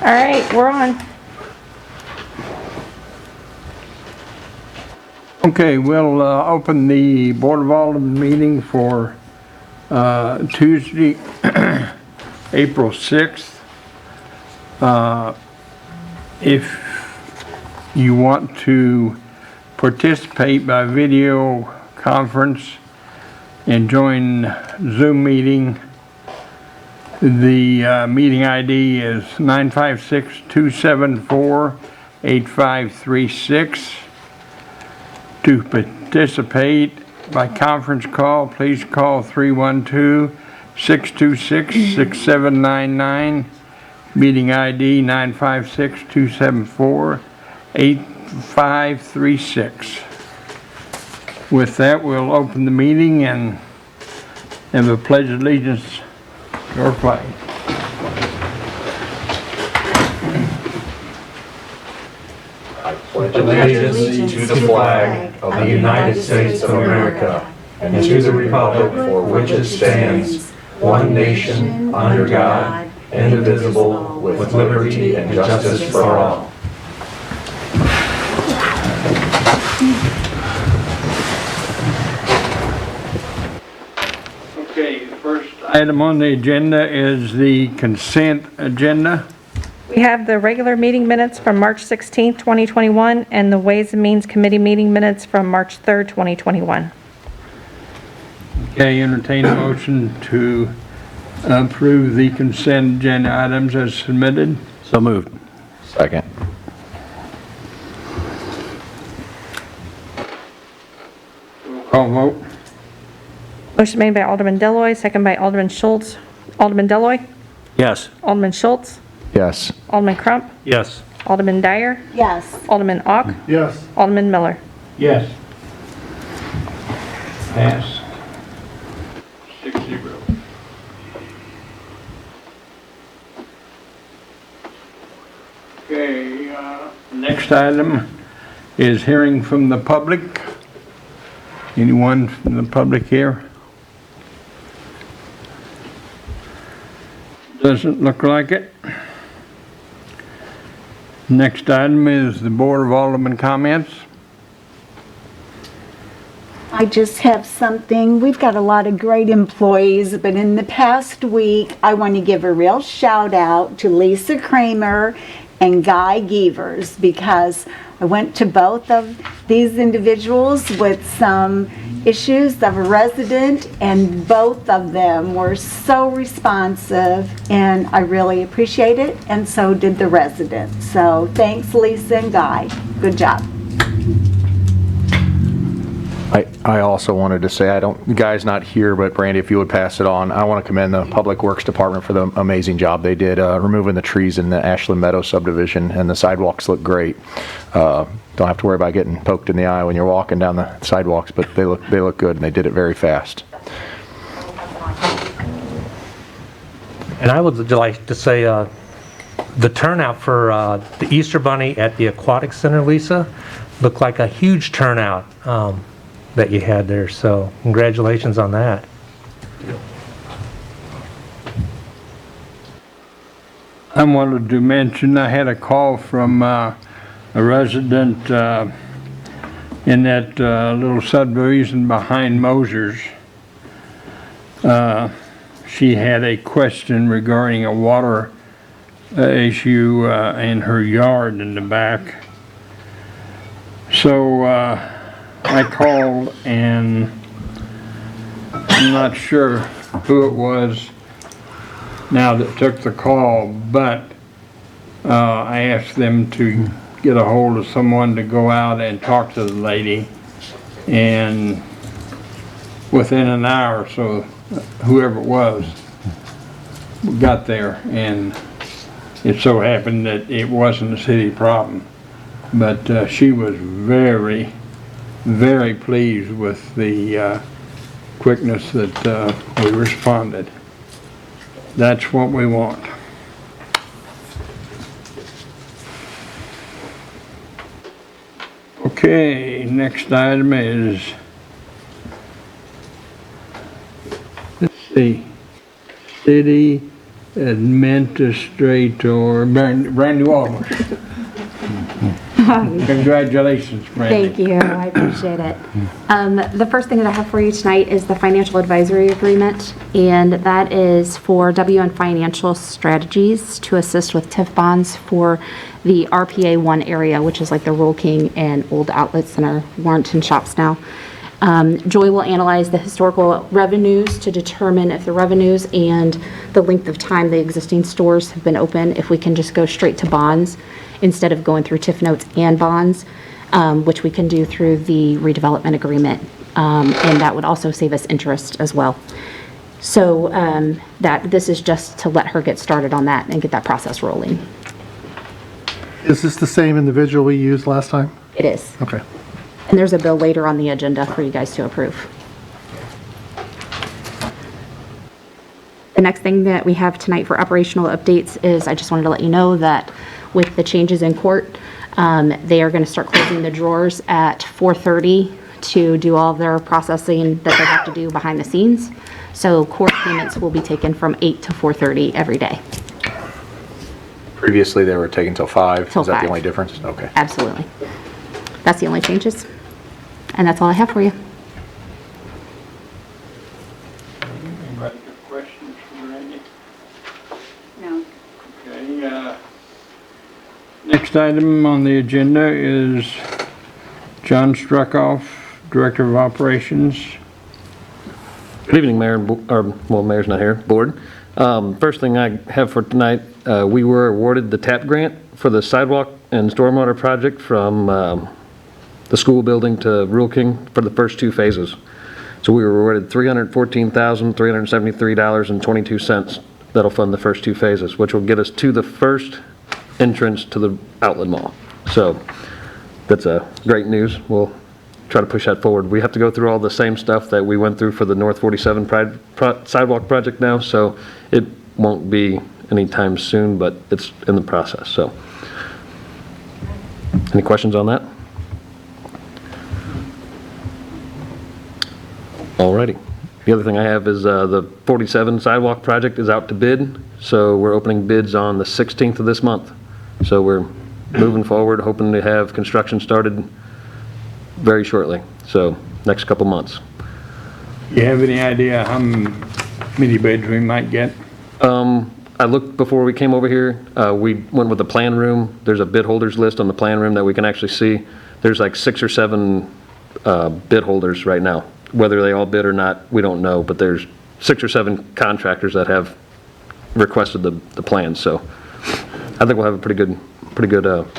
All right, we're on. Okay, we'll open the Board of Alderman meeting for Tuesday, April 6th. If you want to participate by video conference and join Zoom meeting, the meeting ID is 956-274-8536. To participate by conference call, please call 312-626-6799. Meeting ID 956-274-8536. With that, we'll open the meeting and have a pledge of allegiance to our flag. Pledge allegiance to the flag of the United States of America and to the republic for which it stands, one nation, under God, indivisible, with liberty and justice for all. Okay, the first item on the agenda is the consent agenda. We have the regular meeting minutes from March 16th, 2021, and the Ways and Means Committee meeting minutes from March 3rd, 2021. Okay, entertain a motion to approve the consent agenda items as submitted. So moved. Second. Call vote. Motion made by Alderman Deloy, second by Alderman Schultz. Alderman Deloy, Yes. Alderman Schultz, Yes. Alderman Crump, Yes. Alderman Dyer, Yes. Alderman Ock, Yes. Alderman Miller. Yes. Pass. 6-0. Okay, next item is hearing from the public. Anyone from the public here? Doesn't look like it. Next item is the Board of Alderman comments. I just have something. We've got a lot of great employees, but in the past week, I want to give a real shout out to Lisa Kramer and Guy Geevers, because I went to both of these individuals with some issues of a resident, and both of them were so responsive, and I really appreciate it, and so did the residents. So thanks, Lisa and Guy. Good job. I also wanted to say, the guy's not here, but Brandy, if you would pass it on, I want to commend the Public Works Department for the amazing job they did removing the trees in the Ashland Meadow subdivision, and the sidewalks look great. Don't have to worry about getting poked in the eye when you're walking down the sidewalks, but they look good, and they did it very fast. And I would like to say the turnout for the Easter Bunny at the Aquatic Center, Lisa, looked like a huge turnout that you had there, so congratulations on that. I wanted to mention I had a call from a resident in that little subdivision behind Moser's. She had a question regarding a water issue in her yard in the back. So I called, and I'm not sure who it was now that took the call, but I asked them to get a hold of someone to go out and talk to the lady, and within an hour or so, whoever it was got there, and it so happened that it wasn't a city problem, but she was very, very pleased with the quickness that we responded. That's what we want. Okay, next item is, let's see, city Administrator Brandy Walters. Congratulations, Brandy. Thank you, I appreciate it. The first thing that I have for you tonight is the financial advisory agreement, and that is for WN Financial Strategies to assist with TIF bonds for the RPA 1 area, which is like the Rural King and Old Outlet Center, Warrenton shops now. Joy will analyze the historical revenues to determine if the revenues and the length of time the existing stores have been open, if we can just go straight to bonds instead of going through TIF notes and bonds, which we can do through the redevelopment agreement. And that would also save us interest as well. So this is just to let her get started on that and get that process rolling. Is this the same individual we used last time? It is. Okay. And there's a bill later on the agenda for you guys to approve. The next thing that we have tonight for operational updates is I just wanted to let you know that with the changes in court, they are going to start closing the drawers at 4:30 to do all their processing that they have to do behind the scenes. So court payments will be taken from 8 to 4:30 every day. Previously, they were taken till 5. Till Is that 5. the only difference? Okay. Absolutely. That's the only changes. And that's all I have for you. Anybody got questions for Brandy? No. Okay, next item on the agenda is John Struckoff, Director of Operations. Good evening, Mayor, Mayor's not here, Board. First thing I have for tonight, we were awarded the TAP grant for the sidewalk and stormwater project from the school building to Rural King for the first 2 phases. So we were awarded $314,373.22. That'll fund the first 2 phases, which will get us to the first entrance to the outlet mall. So that's great news. We'll try to push that forward. We have to go through all the same stuff that we went through for the North 47 sidewalk project now, so it won't be anytime soon, but it's in the process. So, any questions on that? Alrighty. The other thing I have is the 47 sidewalk project is out to bid, so we're opening bids on the 16th of this month. So we're moving forward, hoping to have construction started very shortly, so next couple months. You have any idea how many bids we might get? I looked before we came over here, we went with the plan room. There's a bid holders list on the plan room that we can actually see. There's like 6 or 7 bid holders right now. Whether they all bid or not, we don't know, but there's 6 or 7 contractors that have requested the plan, so I think we'll have a pretty good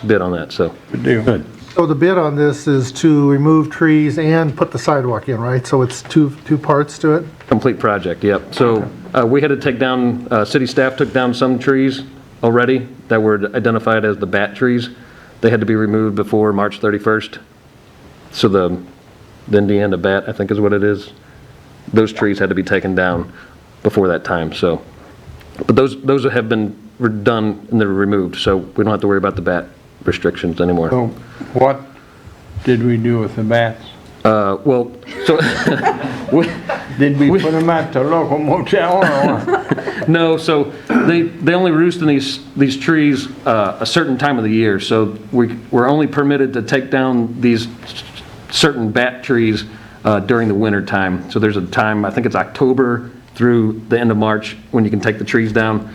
bid on that, so. Good deal. Good. So the bid on this is to remove trees and put the sidewalk in, right? So it's two parts to it? Complete project, yep. So we had to take down, city staff took down some trees already that were identified as the bat trees. They had to be removed before March 31st. So the Indiana bat, I think is what it is, those trees had to be taken down before that time, so. But those have been done and they're removed, so we don't have to worry about the bat restrictions anymore. So what did we do with the bats? Well, so, Did we put them at the local motel or what? no, so they only roost in these trees a certain time of the year, so we're only permitted to take down these certain bat trees during the winter time. So there's a time, I think it's October through the end of March, when you can take the trees down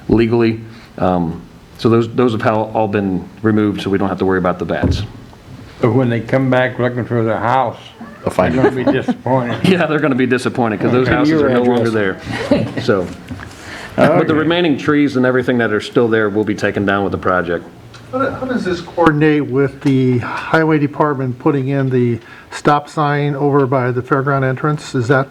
legally. So those have all been removed, so we don't have to worry about the bats. So when they come back looking for their house, They'll find they're gonna be disappointed. Yeah, they're going to be disappointed because those Okay, houses your are no address. longer there. So, but the Okay. remaining trees and everything that are still there will be taken down with the project. How does this coordinate with the highway department putting in the stop sign over by the fairground entrance? Is that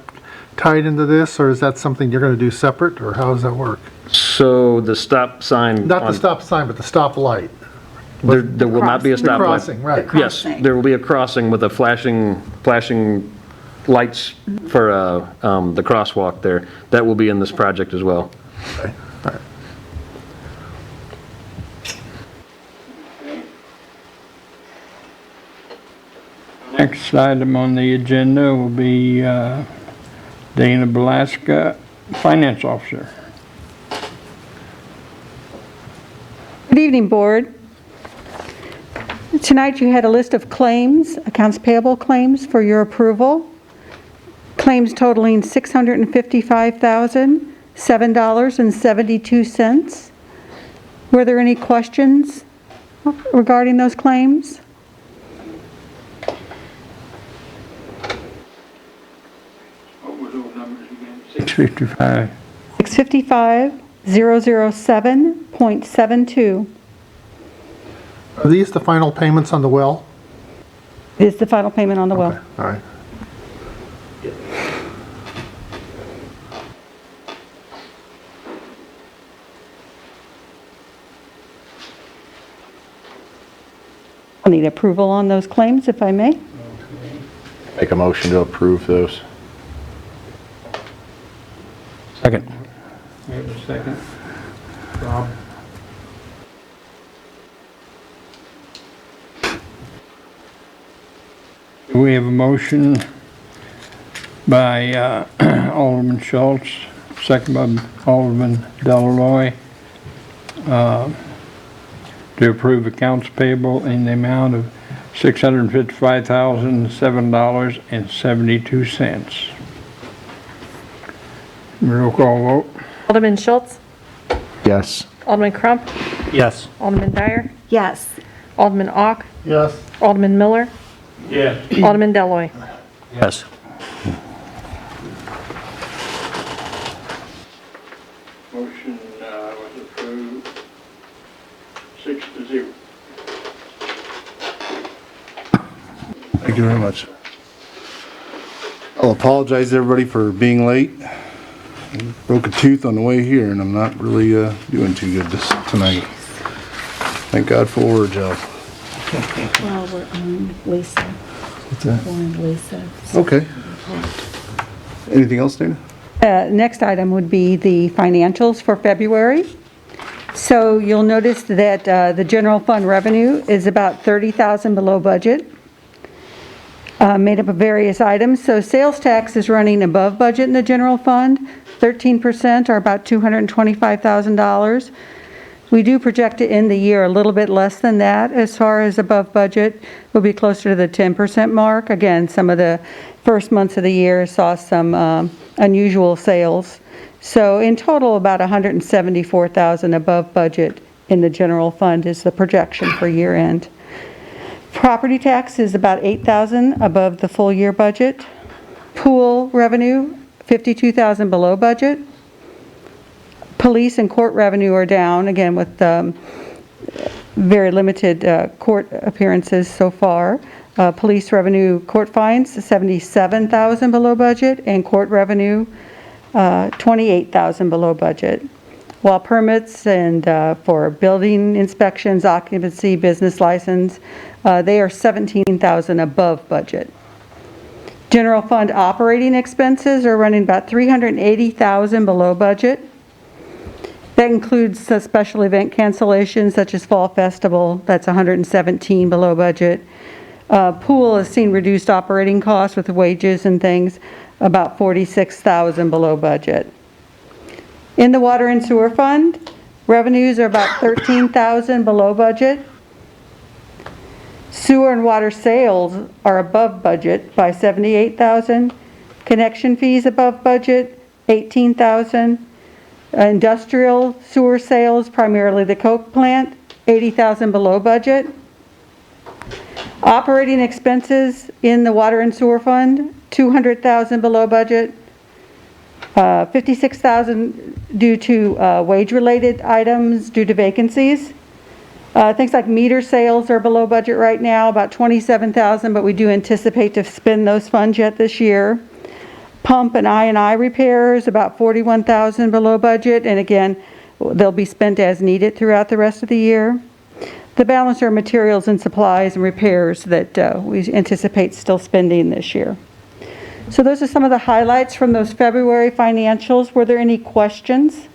tied into this, or is that something you're going to do separate, or how does that work? So the stop sign. Not the on- stop sign, but the stop light. There will not be a The stop light. crossing, right. Yes, Crossing. there will be a crossing with a flashing lights for the crosswalk there. That will be in this project as well. Okay, all right. Next item on the agenda will be Dana Belaska, Finance Officer. Good evening, Board. Tonight you had a list of claims, accounts payable claims for your approval. Claims totaling $655,007.72. Were there any questions regarding those claims? What were those numbers again? 655. 655,007.72 Are these the final payments on the well? is the final payment on the well. Okay, all right. I'll need approval on those claims, if I may. Make a motion to approve those. Second. We have a second. Rob? We have a motion by Alderman Schultz, second by Alderman Deloy, to approve accounts payable in the amount of $655,007.72. Roll call vote. Alderman Schultz, Yes. Alderman Crump, Yes. Alderman Dyer, Yes. Alderman Ock, Yes. Alderman Miller, Yes. Alderman Deloy. Yes. Motion was approved 6-0. Thank you very much. I'll apologize to everybody for being late. Broke a tooth on the way here and I'm not really doing too good tonight. Thank God for a word job. Well, we're on Lisa. What's that? We're on Lisa. Okay. Anything else, Dana? Next item would be the financials for February. So you'll notice that the general fund revenue is about $30,000 below budget, made up of various items. So sales tax is running above budget in the general fund, 13%, or about $225,000. We do project to end the year a little bit less than that as far as above budget. We'll be closer to the 10% mark. Again, some of the first months of the year saw some unusual sales. So in total, about $174,000 above budget in the general fund is the projection for year end. Property tax is about $8,000 above the full year budget. Pool revenue, $52,000 below budget. Police and court revenue are down, again, with very limited court appearances so far. Police revenue, court fines, $77,000 below budget, and court revenue, $28,000 below budget. While permits and for building inspections, occupancy, business license, they are $17,000 above budget. General fund operating expenses are running about $380,000 below budget. That includes special event cancellations such as Fall Festival, that's $117,000 below budget. Pool has seen reduced operating costs with wages and things, about $46,000 below budget. In the water and sewer fund, revenues are about $13,000 below budget. Sewer and water sales are above budget by $78,000. Connection fees above budget, $18,000. Industrial sewer sales, primarily the coke plant, $80,000 below budget. Operating expenses in the water and sewer fund, $200,000 below budget. $56,000 due to wage-related items due to vacancies. Things like meter sales are below budget right now, about $27,000, but we do anticipate to spend those funds yet this year. Pump and I&I repairs, about $41,000 below budget, and again, they'll be spent as needed throughout the rest of the year. The balance are materials and supplies and repairs that we anticipate still spending this year. So those are some of the highlights from those February financials. Were there any questions?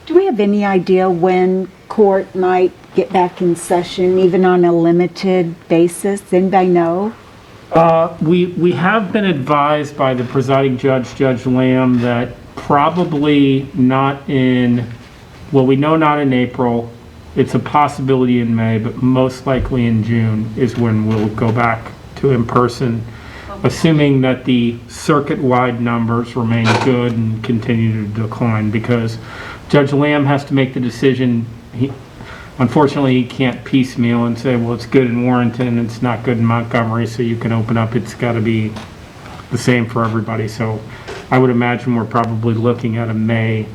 Do we have any idea when court might get back in session, even on a limited basis? Anybody know? We have been advised by the presiding judge, Judge Lamb, that probably not in well, we know not in April. It's a possibility in May, but most likely in June is when we'll go back to in-person, assuming that the circuit-wide numbers remain good and continue to decline, because Judge Lamb has to make the decision. Unfortunately, he can't piecemeal and say, well, it's good in Warrenton, it's not good in Montgomery, so you can open up. It's got to be the same for everybody. So I would imagine we're probably looking at a May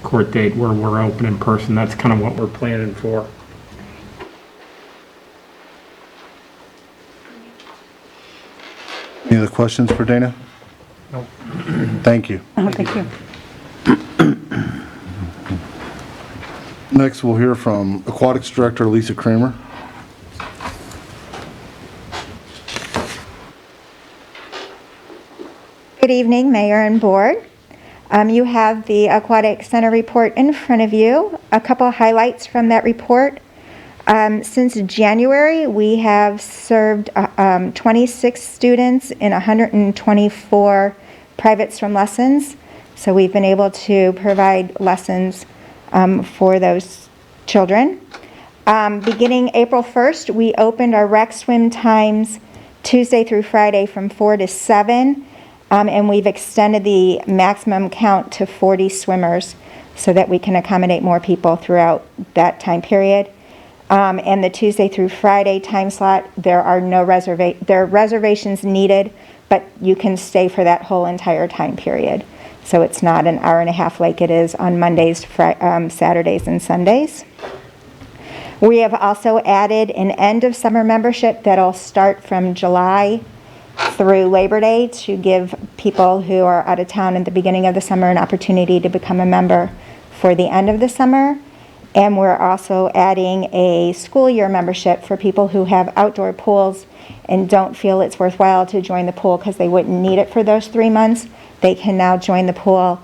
court date where we're open in person. That's kind of what we're planning for. Any other questions for Dana? Nope. Thank you. Oh, thank you. Next, we'll hear from Aquatics Director Lisa Kramer. Good evening, Mayor and Board. You have the Aquatic Center report in front of you. A couple highlights from that report. Since January, we have served 26 students in 124 private swim lessons. So we've been able to provide lessons for those children. Beginning April 1st, we opened our rec swim times Tuesday through Friday from 4 to 7. And we've extended the maximum count to 40 swimmers so that we can accommodate more people throughout that time period. And the Tuesday through Friday time slot, there are reservations needed, but you can stay for that whole entire time period. So it's not an hour and a half like it is on Mondays, Saturdays, and Sundays. We have also added an end of summer membership that'll start from July through Labor Day to give people who are out of town at the beginning of the summer an opportunity to become a member for the end of the summer. And we're also adding a school year membership for people who have outdoor pools and don't feel it's worthwhile to join the pool because they wouldn't need it for those 3 months. They can now join the pool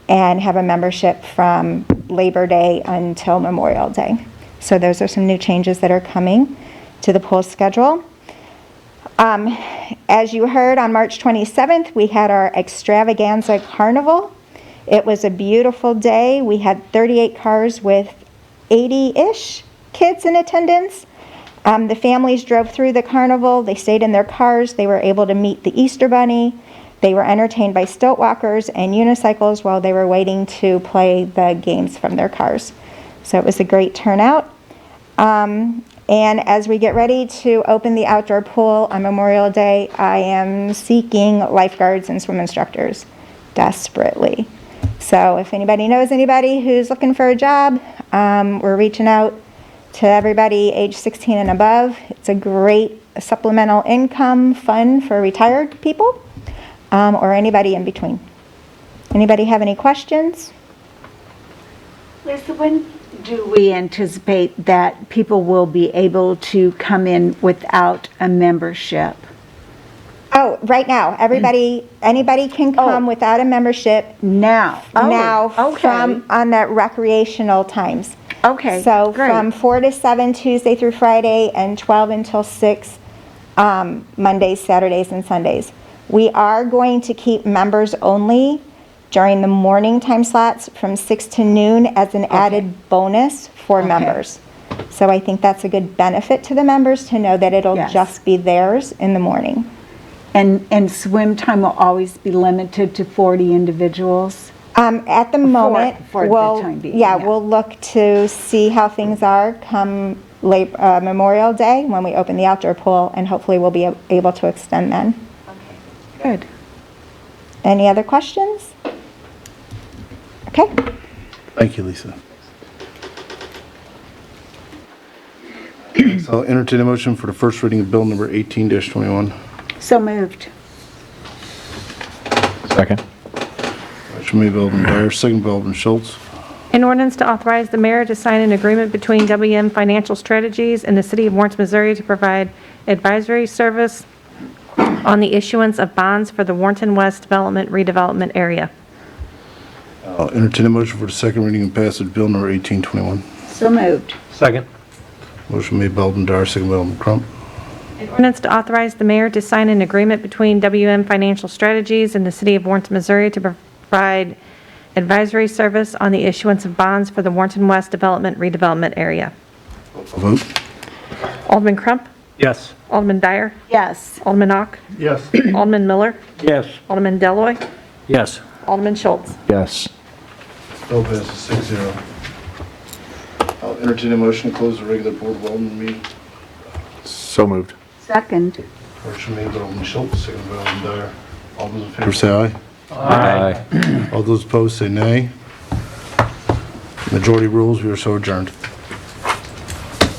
and have a membership from Labor Day until Memorial Day. So those are some new changes that are coming to the pool schedule. As you heard, on March 27th, we had our extravaganza carnival. It was a beautiful day. We had 38 cars with 80-ish kids in attendance. The families drove through the carnival. They stayed in their cars. They were able to meet the Easter Bunny. They were entertained by stilt walkers and unicycles while they were waiting to play the games from their cars. So it was a great turnout. And as we get ready to open the outdoor pool on Memorial Day, I am seeking lifeguards and swim instructors desperately. So if anybody knows anybody who's looking for a job, we're reaching out to everybody age 16 and above. It's a great supplemental income fund for retired people or anybody in between. Anybody have any questions? Lisa, when do we anticipate that people will be able to come in without a membership? Oh, right now, anybody can come without a membership now. Okay. From on that recreational times. Okay, So great. from 4 to 7 Tuesday through Friday and 12 until 6 Mondays, Saturdays, and Sundays. We are going to keep members only during the morning time slots from 6 to noon as an added bonus for members. So I think that's a good benefit to the members to know that it'll just be theirs in the morning. And swim time will always be limited to 40 individuals? At the moment, for the time being, we'll look to see how things are come Memorial Day when we open the outdoor pool, and hopefully we'll be able to extend then. Good. Any other questions? Okay. Thank you, Lisa. So I'll entertain a motion for the first reading of bill number 18-21. So moved. Second. Motion made by Alderman Dyer, second by Alderman Schultz. An ordinance to authorize the mayor to sign an agreement between WM Financial Strategies and the City of Warrenton, Missouri to provide advisory service on the issuance of bonds for the Warrenton West Development Redevelopment Area. I'll entertain a motion for the second reading and passage bill number 1821. So moved. Second. Motion made by Alderman Dyer, second by Alderman Crump. An ordinance to authorize the mayor to sign an agreement between WM Financial Strategies and the City of Warrenton, Missouri to provide advisory service on the issuance of bonds for the Warrenton West Development redevelopment area. I'll vote. Alderman Crump, Yes. Alderman Dyer, Yes. Alderman Ock, Yes. Alderman Miller, Yes. Alderman Deloy, Yes. Alderman Schultz. Yes. Bill passes 6-0. I'll entertain a motion to close the regular Board of Alderman meeting. So moved. Second. Motion made by Alderman Schultz, seconded by Alderman Dyer. All those in favor say aye. Aye. All those opposed say nay. Majority rules, we are so adjourned.